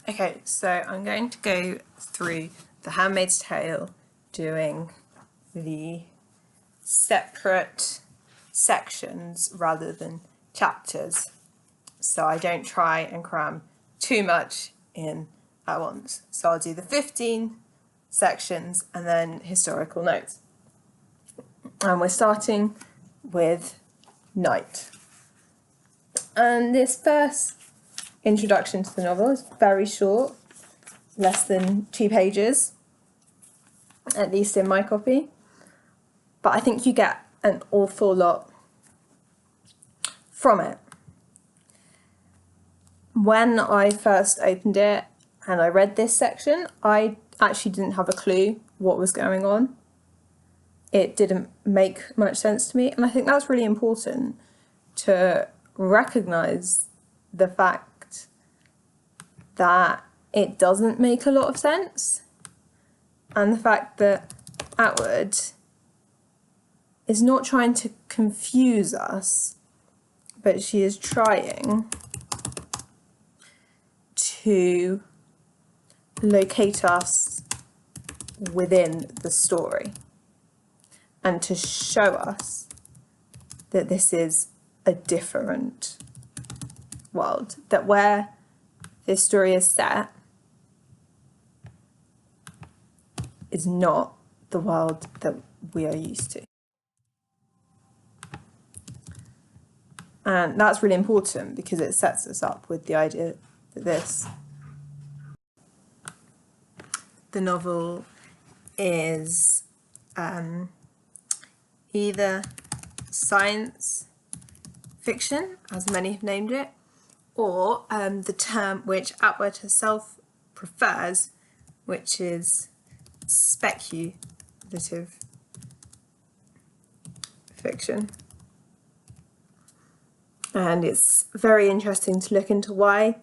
Okay, so I'm going to go through The Handmaid's Tale, doing the separate sections rather than chapters, so I don't try and cram too much in at once. So I'll do the 15 sections and then historical notes. And we're starting with night. And this first introduction to the novel is very short, less than 2 pages, at least in my copy. But I think you get an awful lot from it. When I first opened it and I read this section, I actually didn't have a clue what was going on. It didn't make much sense to me, and I think that's really important to recognise the fact that it doesn't make a lot of sense, and the fact that Atwood is not trying to confuse us, but she is trying to locate us within the story and to show us that this is a different world, that where this story is set is not the world that we are used to. And that's really important because it sets us up with the idea that the novel is either science fiction, as many have named it, or the term which Atwood herself prefers, which is speculative fiction. And it's very interesting to look into why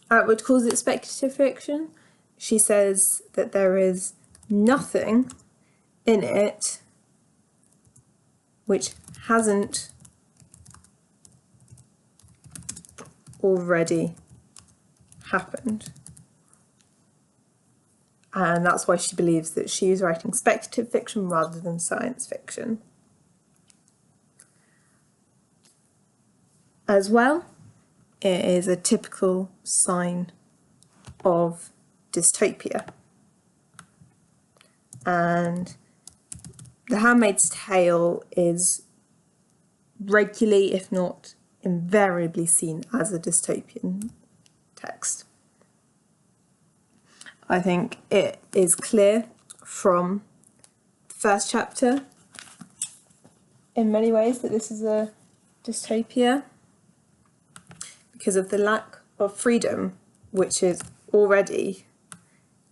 Atwood calls it speculative fiction. She says that there is nothing in it which hasn't already happened. And that's why she believes that she is writing speculative fiction rather than science fiction. As well, it is a typical sign of dystopia. And The Handmaid's Tale is regularly, if not invariably, seen as a dystopian text. I think it is clear from the first chapter in many ways that this is a dystopia because of the lack of freedom, which is already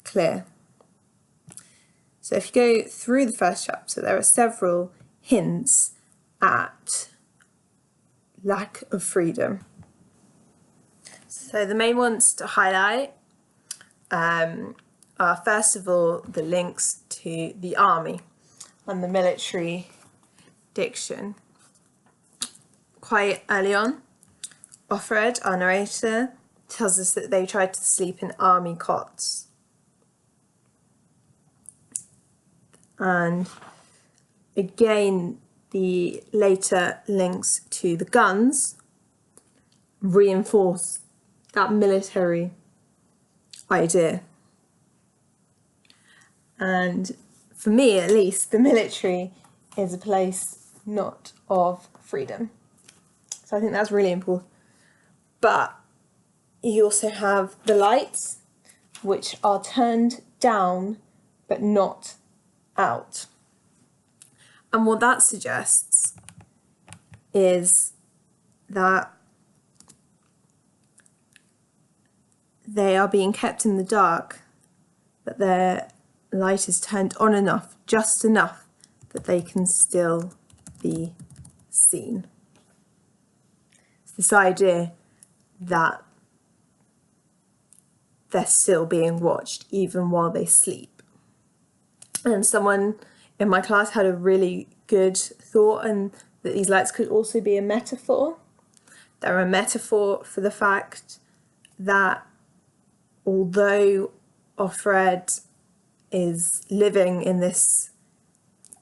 clear. So if you go through the first chapter, there are several hints at lack of freedom. So the main ones to highlight are, first of all, the links to the army and the military diction. Quite early on, Offred, our narrator, tells us that they tried to sleep in army cots. And again, the later links to the guns reinforce that military idea. And for me, at least, the military is a place not of freedom. So I think that's really important. But you also have the lights, which are turned down but not out. And what that suggests is that they are being kept in the dark, but their light is turned on enough, just enough, that they can still be seen. It's this idea that they're still being watched even while they sleep. And someone in my class had a really good thought, and that these lights could also be a metaphor. They're a metaphor for the fact that although Offred is living in this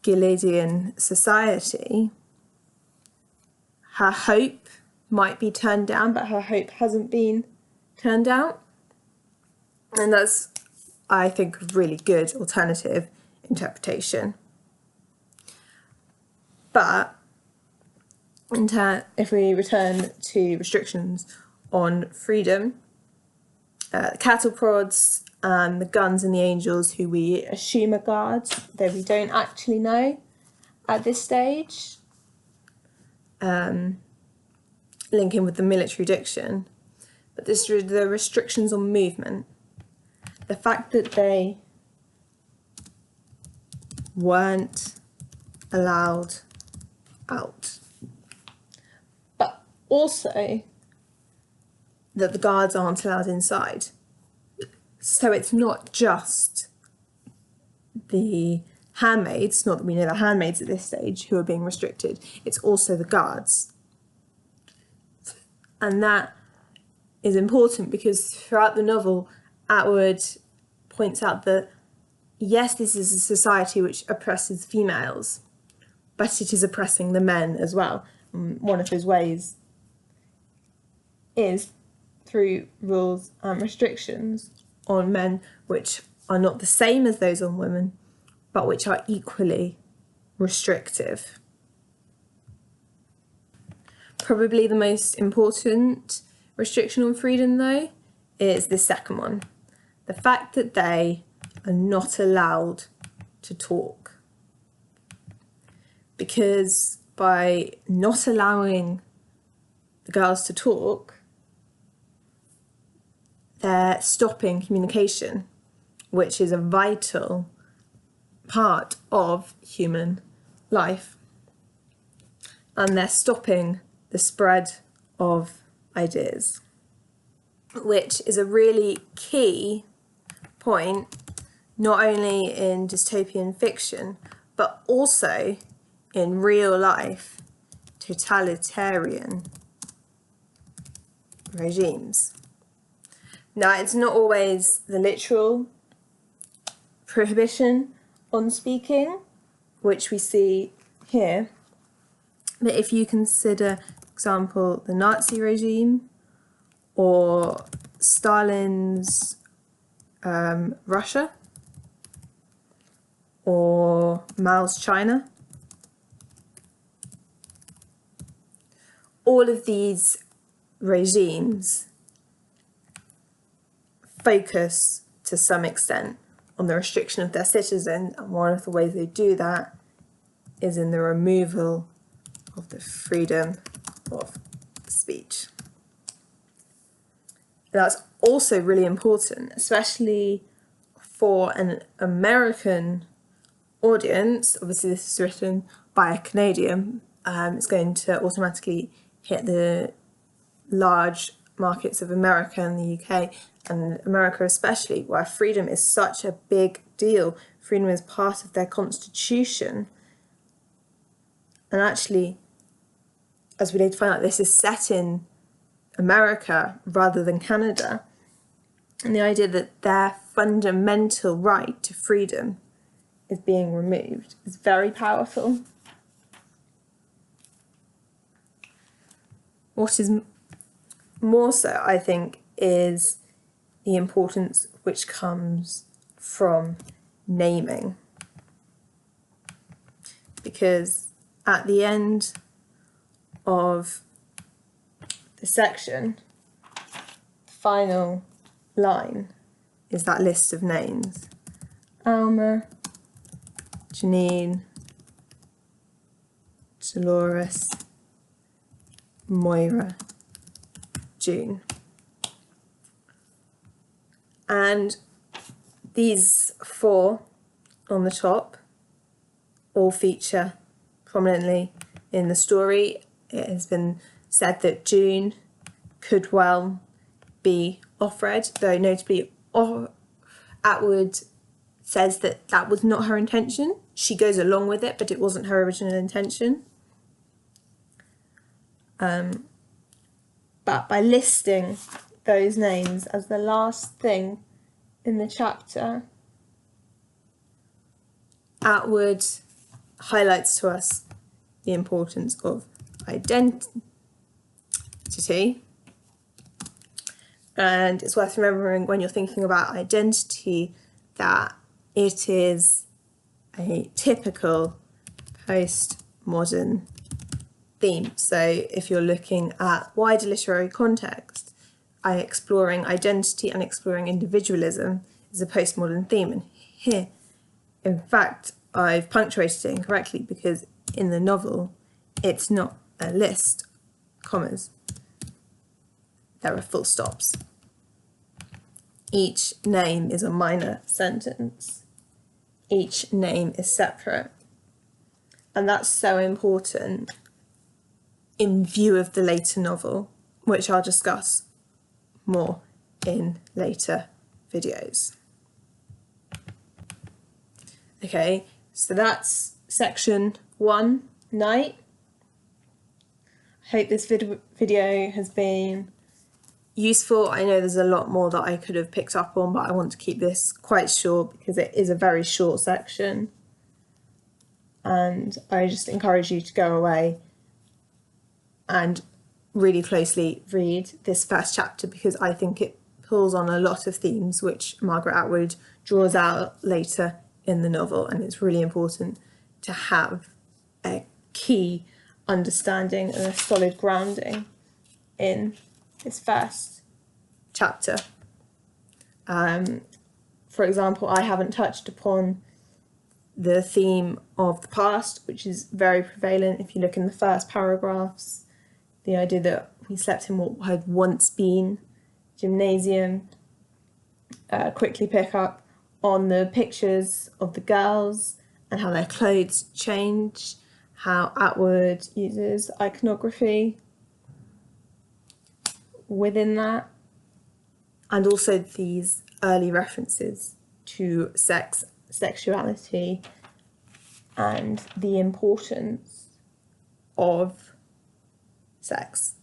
Gileadian society, her hope might be turned down, but her hope hasn't been turned out. And that's, I think, a really good alternative interpretation. But if we return to restrictions on freedom, the cattle prods and the guns and the angels, who we assume are guards, though we don't actually know at this stage, linking with the military diction, but the restrictions on movement, the fact that they weren't allowed out, but also that the guards aren't allowed inside. So it's not just the handmaids, not that we know the handmaids at this stage, who are being restricted, it's also the guards. And that is important because throughout the novel, Atwood points out that yes, this is a society which oppresses females, but it is oppressing the men as well. One of his ways is through rules and restrictions on men which are not the same as those on women, but which are equally restrictive. Probably the most important restriction on freedom, though, is the second one. The fact that they are not allowed to talk. Because by not allowing the girls to talk, they're stopping communication, which is a vital part of human life. And they're stopping the spread of ideas, which is a really key point, not only in dystopian fiction, but also in real life totalitarian regimes. Now, it's not always the literal prohibition on speaking, which we see here, but if you consider, for example, the Nazi regime or Stalin's Russia or Mao's China, all of these regimes focus to some extent on the restriction of their citizens, and one of the ways they do that is in the removal of the freedom of speech. That's also really important, especially for an American audience. Obviously, this is written by a Canadian. It's going to automatically hit the large markets of America and the UK, and America especially, where freedom is such a big deal. Freedom is part of their constitution. And actually, as we later find out, this is set in America rather than Canada. And the idea that their fundamental right to freedom is being removed is very powerful. What is more so, I think, is the importance which comes from naming. Because at the end of the section, the final line is that list of names. Alma, Janine, Dolores, Moira, June. And these four on the top all feature prominently in the story. It has been said that June could well be Offred, though notably Atwood says that that was not her intention. She goes along with it, but it wasn't her original intention. But by listing those names as the last thing in the chapter, Atwood highlights to us the importance of identity, and it's worth remembering when you're thinking about identity that it is a typical postmodern theme. So if you're looking at wider literary context, exploring identity and exploring individualism is a postmodern theme. And here, in fact, I've punctuated it incorrectly because in the novel, it's not a list, commas. There are full stops. Each name is a minor sentence. Each name is separate. And that's so important in view of the later novel, which I'll discuss more in later videos. Okay, so that's section 1, night. I hope this video has been useful. I know there's a lot more that I could have picked up on, but I want to keep this quite short because it is a very short section. And I just encourage you to go away and really closely read this first chapter because I think it pulls on a lot of themes which Margaret Atwood draws out later in the novel, and it's really important to have a key understanding and a solid grounding in this first chapter. For example, I haven't touched upon the theme of the past, which is very prevalent. If you look in the first paragraphs, the idea that we slept in what had once been gymnasium, quickly pick up on the pictures of the girls and how their clothes change, how Atwood uses iconography within that, and also these early references to sex, sexuality, and the importance of sex.